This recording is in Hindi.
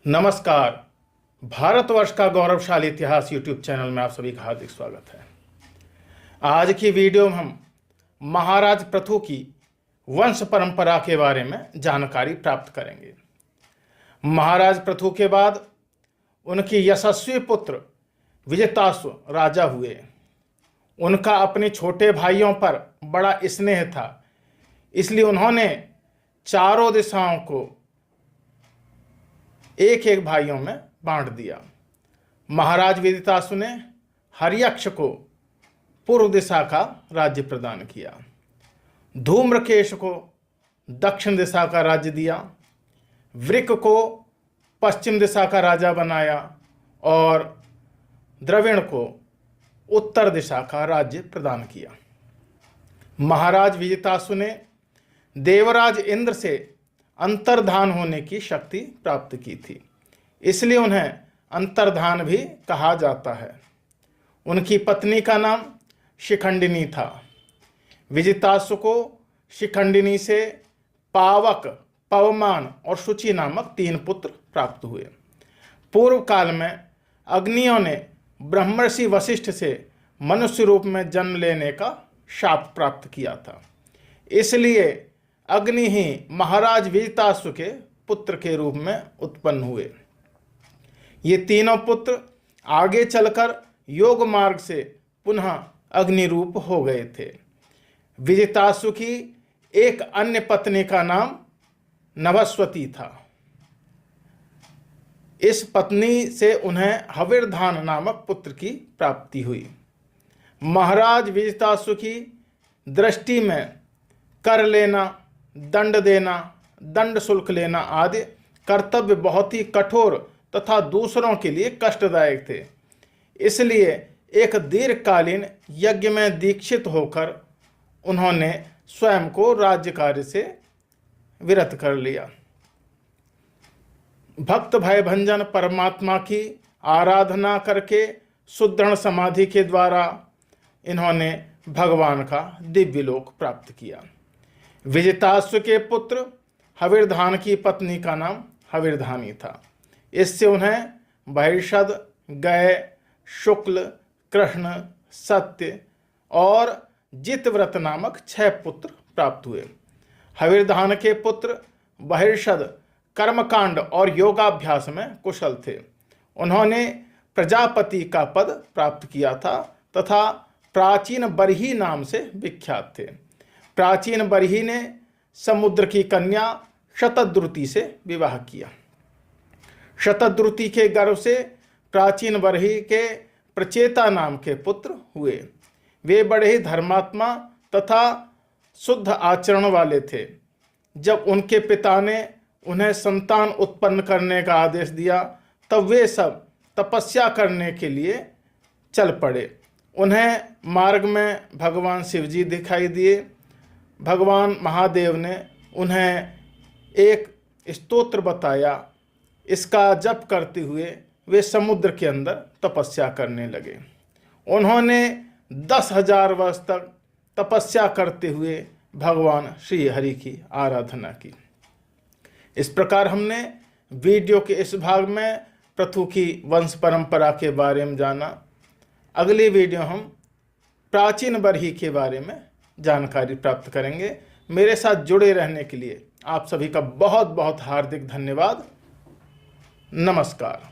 नमस्कार। भारतवर्ष का गौरवशाली इतिहास यूट्यूब चैनल में आप सभी का हार्दिक स्वागत है। आज की वीडियो में हम महाराज पृथु की वंश परंपरा के बारे में जानकारी प्राप्त करेंगे। महाराज पृथु के बाद उनकी यशस्वी पुत्र विजिताश्व राजा हुए। उनका अपने छोटे भाइयों पर बड़ा स्नेह था, इसलिए उन्होंने चारों दिशाओं को एक एक भाइयों में बांट दिया। महाराज विदितासु ने हर्यक्ष को पूर्व दिशा का राज्य प्रदान किया, धूम्रकेश को दक्षिण दिशा का राज्य दिया, वृक को पश्चिम दिशा का राजा बनाया और द्रविण को उत्तर दिशा का राज्य प्रदान किया। महाराज विजितासु ने देवराज इंद्र से अंतर्धान होने की शक्ति प्राप्त की थी, इसलिए उन्हें अंतर्धान भी कहा जाता है। उनकी पत्नी का नाम शिखंडिनी था। विजितासु को शिखंडिनी से पावक, पवमान और शुचि नामक 3 पुत्र प्राप्त हुए। पूर्व काल में अग्नियों ने ब्रह्मर्षि वशिष्ठ से मनुष्य रूप में जन्म लेने का शाप प्राप्त किया था, इसलिए अग्नि ही महाराज विजितासु के पुत्र के रूप में उत्पन्न हुए। ये तीनों पुत्र आगे चलकर योग मार्ग से पुनः अग्नि रूप हो गए थे। विजितासु की एक अन्य पत्नी का नाम नभस्वती था। इस पत्नी से उन्हें हविर्धान नामक पुत्र की प्राप्ति हुई। महाराज विजितासु की दृष्टि में कर लेना, दंड देना, दंड शुल्क लेना आदि कर्तव्य बहुत ही कठोर तथा दूसरों के लिए कष्टदायक थे, इसलिए एक दीर्घकालीन यज्ञ में दीक्षित होकर उन्होंने स्वयं को राज्य कार्य से विरत कर लिया। भक्त भय भंजन परमात्मा की आराधना करके सुदृढ़ समाधि के द्वारा इन्होंने भगवान का दिव्य लोक प्राप्त किया। विजितासु के पुत्र हविर्धान की पत्नी का नाम हविर्धानी था। इससे उन्हें बहिर्षद, गय, शुक्ल, कृष्ण, सत्य और जितव्रत नामक 6 पुत्र प्राप्त हुए। हविर्धान के पुत्र बहिर्षद कर्मकांड और योगाभ्यास में कुशल थे। उन्होंने प्रजापति का पद प्राप्त किया था तथा प्राचीन बरही नाम से विख्यात थे। प्राचीन बरही ने समुद्र की कन्या शतद्रुति से विवाह किया। शतद्रुति के गर्भ से प्राचीन बरही के प्रचेता नाम के पुत्र हुए। वे बड़े ही धर्मात्मा तथा शुद्ध आचरण वाले थे। जब उनके पिता ने उन्हें संतान उत्पन्न करने का आदेश दिया, तब वे सब तपस्या करने के लिए चल पड़े। उन्हें मार्ग में भगवान शिवजी दिखाई दिए। भगवान महादेव ने उन्हें एक स्तोत्र बताया। इसका जप करते हुए वे समुद्र के अंदर तपस्या करने लगे। उन्होंने 10,000 वर्ष तक तपस्या करते हुए भगवान श्री हरि की आराधना की। इस प्रकार हमने वीडियो के इस भाग में पृथु की वंश परंपरा के बारे में जाना। अगली वीडियो हम प्राचीन बरही के बारे में जानकारी प्राप्त करेंगे। मेरे साथ जुड़े रहने के लिए आप सभी का बहुत बहुत हार्दिक धन्यवाद। नमस्कार।